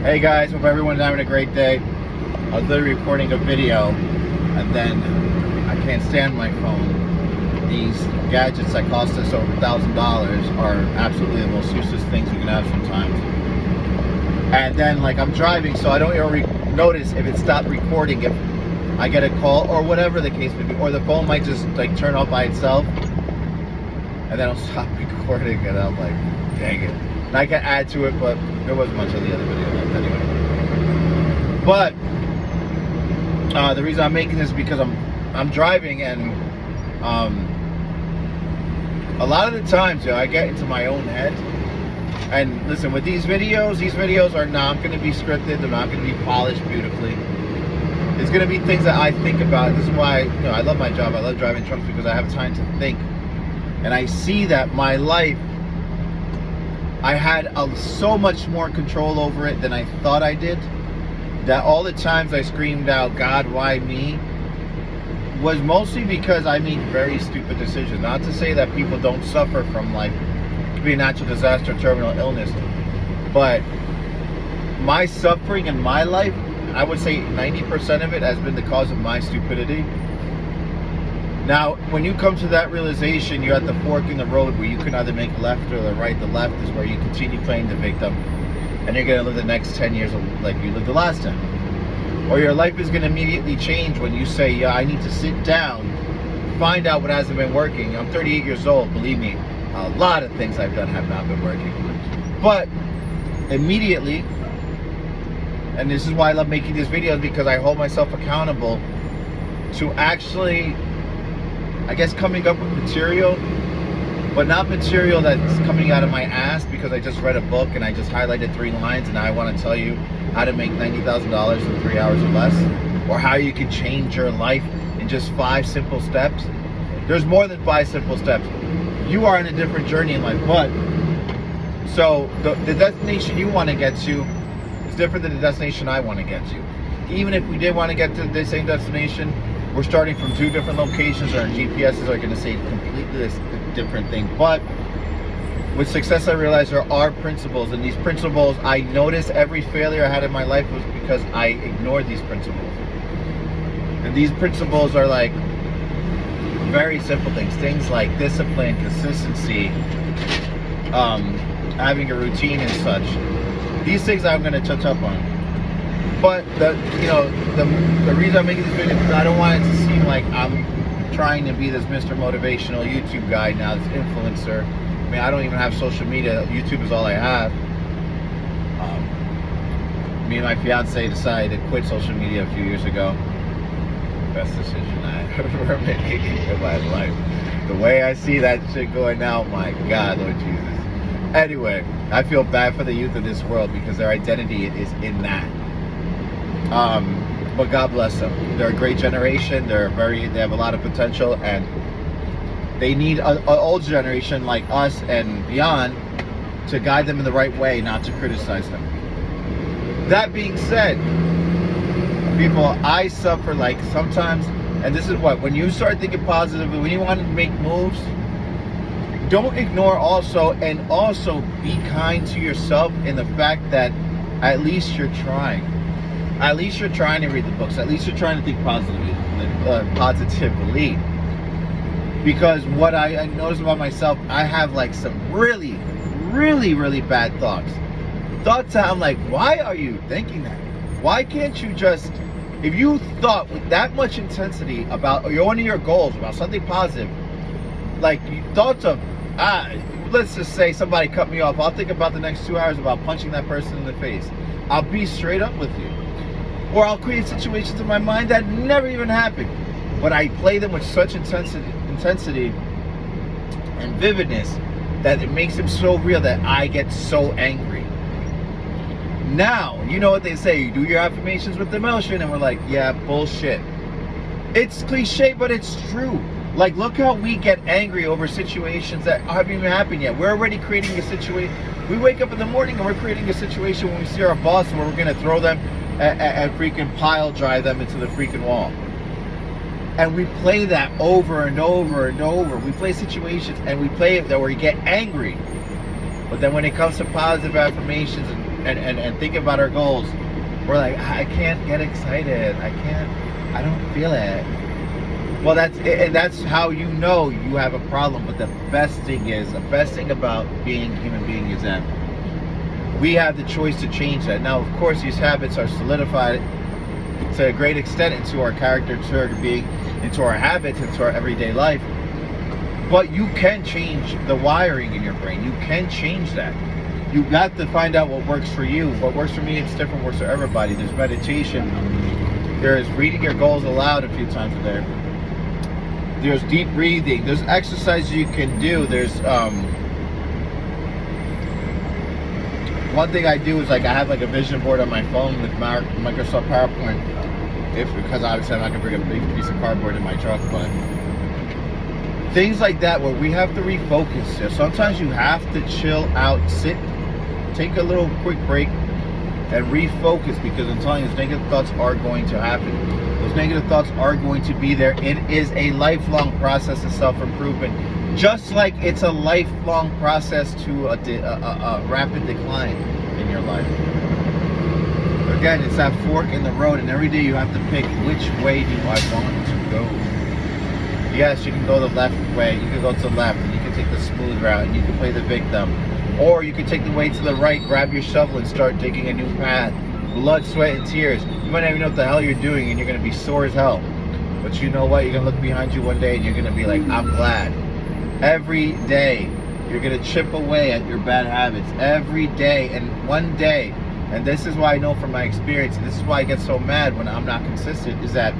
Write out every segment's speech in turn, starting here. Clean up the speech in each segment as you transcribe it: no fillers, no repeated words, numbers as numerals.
Hey guys, hope everyone's having a great day. I was literally recording a video and then I can't stand my phone. These gadgets that cost us over $1,000 are absolutely the most useless things we can have sometimes. And then I'm driving, so I don't even notice if it stopped recording, if I get a call or whatever the case may be, or the phone might just turn off by itself and then it'll stop recording and I'm like, dang it. And I can add to it, but there wasn't much of the other video left anyway. But the reason I'm making this is because I'm driving, and a lot of the times, I get into my own head. And listen, with these videos are not going to be scripted. They're not going to be polished beautifully. It's going to be things that I think about. This is why I love my job. I love driving trucks, because I have time to think, and I see that my life, I had so much more control over it than I thought I did. That all the times I screamed out, God, why me? Was mostly because I made very stupid decisions. Not to say that people don't suffer from be a natural disaster, terminal illness, but my suffering in my life, I would say 90% of it has been the cause of my stupidity. Now, when you come to that realization, you're at the fork in the road where you can either make left or the right. The left is where you continue playing the victim, and you're going to live the next 10 years like you lived the last 10. Or your life is going to immediately change when you say, yeah, I need to sit down, find out what hasn't been working. I'm 38 years old. Believe me, a lot of things I've done have not been working. But immediately, and this is why I love making these videos, because I hold myself accountable to actually, I guess, coming up with material, but not material that's coming out of my ass because I just read a book and I just highlighted 3 lines and now I want to tell you how to make $90,000 in 3 hours or less, or how you can change your life in just 5 simple steps. There's more than 5 simple steps. You are on a different journey in life, but so the destination you want to get to is different than the destination I want to get to. Even if we did want to get to the same destination, we're starting from 2 different locations. Our GPSs are going to say completely different thing. But with success, I realized there are principles, and these principles, I noticed every failure I had in my life was because I ignored these principles. And these principles are very simple things like discipline, consistency, having a routine and such. These things I'm going to touch up on. But the reason I'm making this video is I don't want it to seem like I'm trying to be this Mr. Motivational YouTube guy now, this influencer. I mean, I don't even have social media. YouTube is all I have. Me and my fiance decided to quit social media a few years ago. Best decision I ever made in my life. The way I see that shit going now, my God, Lord Jesus. Anyway, I feel bad for the youth of this world because their identity is in that. But God bless them. They're a great generation. They have a lot of potential, and they need an old generation like us and beyond to guide them in the right way, not to criticize them. That being said, people, I suffer sometimes, and this is when you start thinking positively, when you want to make moves, don't ignore also be kind to yourself in the fact that at least you're trying. At least you're trying to read the books. At least you're trying to think positively. Because what I notice about myself, I have some really, really, really bad thoughts. Thoughts that I'm like, why are you thinking that? Why can't you just, if you thought with that much intensity about one of your goals, about something positive, thoughts of, let's just say somebody cut me off, I'll think about the next 2 hours about punching that person in the face. I'll be straight up with you. Or I'll create situations in my mind that never even happened, but I play them with such intensity and vividness that it makes them so real that I get so angry. Now, you know what they say, you do your affirmations with emotion, and we're like, yeah, bullshit. It's cliche, but it's true. Look how we get angry over situations that haven't even happened yet. We're already creating a situation. We wake up in the morning and we're creating a situation when we see our boss where we're going to throw them and freaking pile drive them into the freaking wall. And we play that over and over and over. We play situations and we play it that where we get angry. But then when it comes to positive affirmations and and think about our goals, we're like, I can't get excited. I don't feel it. Well, that's how you know you have a problem. But the best thing about being a human being is that we have the choice to change that. Now, of course, these habits are solidified to a great extent into our character, to our being, into our habits, into our everyday life. But you can change the wiring in your brain. You can change that. You got to find out what works for you. What works for me, it's different, works for everybody. There's meditation. There's reading your goals aloud a few times a day. There's deep breathing. There's exercises you can do. There's one thing I do is like I have like a vision board on my phone with Microsoft PowerPoint. Because obviously I'm not gonna bring a big piece of cardboard in my truck, but things like that where we have to refocus. So sometimes you have to chill out, sit, take a little quick break, and refocus, because I'm telling you, those negative thoughts are going to happen. Those negative thoughts are going to be there. It is a lifelong process of self-improvement, just like it's a lifelong process to a rapid decline in your life. Again, it's that fork in the road, and every day you have to pick, which way do I want to go? Yes, you can go the left way, you can go to the left, and you can take the smooth route, and you can play the victim. Or you can take the way to the right, grab your shovel, and start digging a new path. Blood, sweat, and tears. You might not even know what the hell you're doing, and you're going to be sore as hell. But you know what? You're going to look behind you one day, and you're going to be like, I'm glad. Every day, you're going to chip away at your bad habits. Every day, and one day, and this is why I know from my experience, and this is why I get so mad when I'm not consistent, is that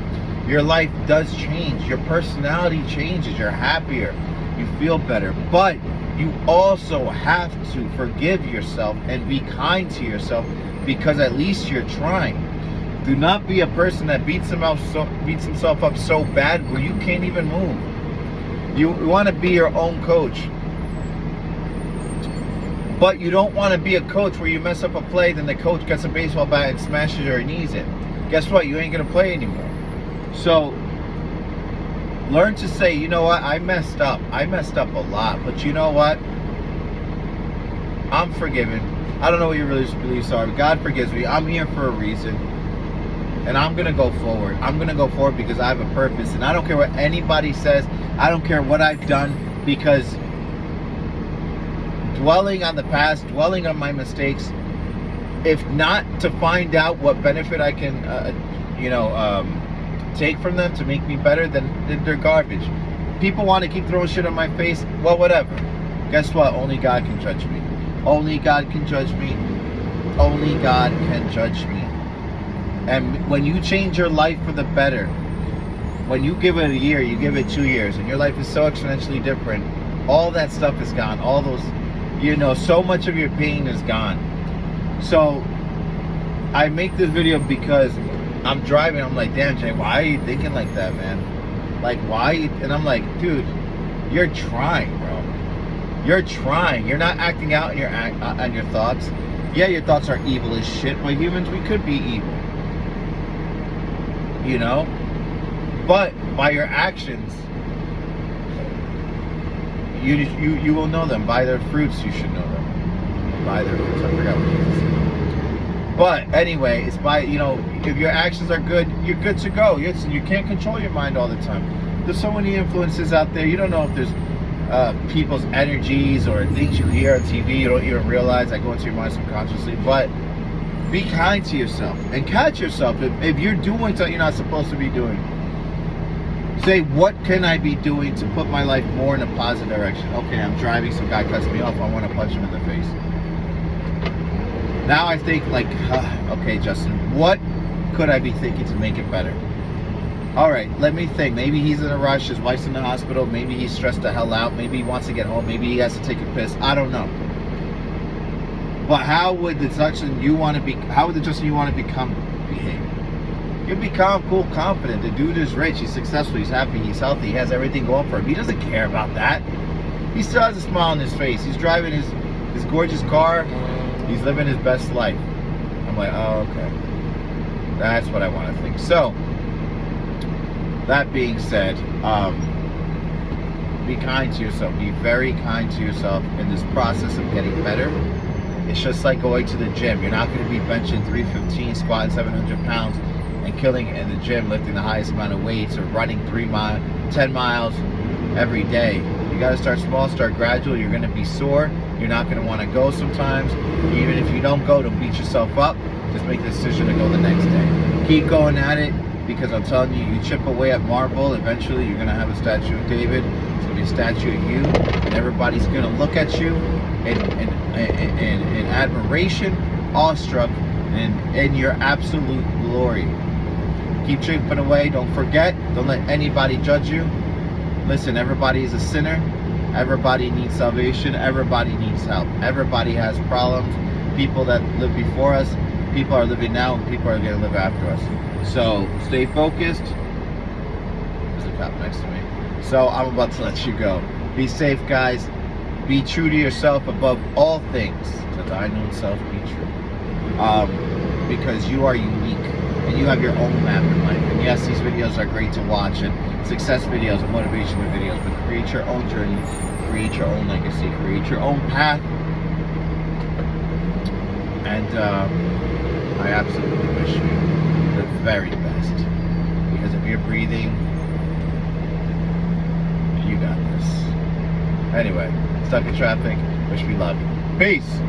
your life does change. Your personality changes. You're happier. You feel better. But you also have to forgive yourself and be kind to yourself, because at least you're trying. Do not be a person that beats himself up so bad where you can't even move. You want to be your own coach. But you don't want to be a coach where you mess up a play, then the coach gets a baseball bat and smashes your knees in. Guess what? You ain't going to play anymore. So learn to say, you know what, I messed up. I messed up a lot, but you know what? I'm forgiven. I don't know what your religious beliefs are, but God forgives me. I'm here for a reason. And I'm going to go forward. I'm going to go forward because I have a purpose. And I don't care what anybody says. I don't care what I've done, because dwelling on the past, dwelling on my mistakes, if not to find out what benefit I can, take from them to make me better, then they're garbage. People want to keep throwing shit on my face. Well, whatever. Guess what? Only God can judge me. Only God can judge me. Only God can judge me. And when you change your life for the better, when you give it a year, you give it 2 years, and your life is so exponentially different, all that stuff is gone. All those, so much of your pain is gone. So I make this video because I'm driving, I'm like, damn, Jay, why are you thinking like that, man? Like, why? And I'm like, dude, you're trying, bro. You're trying. You're not acting out on your thoughts. Yeah, your thoughts are evil as shit, but humans, we could be evil. But by your actions, you will know them. By their fruits, you should know them. By their fruits. I forgot what Jesus said. But anyway, it's by, if your actions are good, you're good to go. You can't control your mind all the time. There's so many influences out there. You don't know if there's people's energies or things you hear on TV you don't even realize that go into your mind subconsciously. But be kind to yourself and catch yourself. If you're doing something you're not supposed to be doing, say, what can I be doing to put my life more in a positive direction? Okay, I'm driving, some guy cuts me off, I want to punch him in the face. Now I think like, okay, Justin, what could I be thinking to make it better? All right, let me think. Maybe he's in a rush, his wife's in the hospital, maybe he's stressed the hell out, maybe he wants to get home, maybe he has to take a piss, I don't know. But how would the Justin you want to become behave? You'll be calm, cool, confident. The dude is rich, he's successful, he's happy, he's healthy, he has everything going for him. He doesn't care about that. He still has a smile on his face. He's driving his gorgeous car. He's living his best life. I'm like, oh, okay. That's what I want to think. So, that being said, be kind to yourself. Be very kind to yourself in this process of getting better. It's just like going to the gym. You're not going to be benching 315, squatting 700 pounds, and killing it in the gym, lifting the highest amount of weights, or running 10 miles every day. You got to start small, start gradual. You're going to be sore. You're not going to want to go sometimes. Even if you don't go, don't beat yourself up. Just make the decision to go the next day. Keep going at it, because I'm telling you, you chip away at marble, eventually you're going to have a statue of David. It's going to be a statue of you, and everybody's going to look at you in admiration, awestruck, and in your absolute glory. Keep chipping away. Don't forget. Don't let anybody judge you. Listen, everybody is a sinner. Everybody needs salvation. Everybody needs help. Everybody has problems. People that lived before us, people are living now, and people are going to live after us. So stay focused. There's a cop next to me. So I'm about to let you go. Be safe, guys. Be true to yourself above all things. To thine own self be true. Because you are unique, and you have your own map in life. And yes, these videos are great to watch, and success videos and motivational videos, but create your own journey, create your own legacy, create your own path. And I absolutely wish you the very best, because if you're breathing, you got this. Anyway, stuck in traffic, wish me luck. Peace.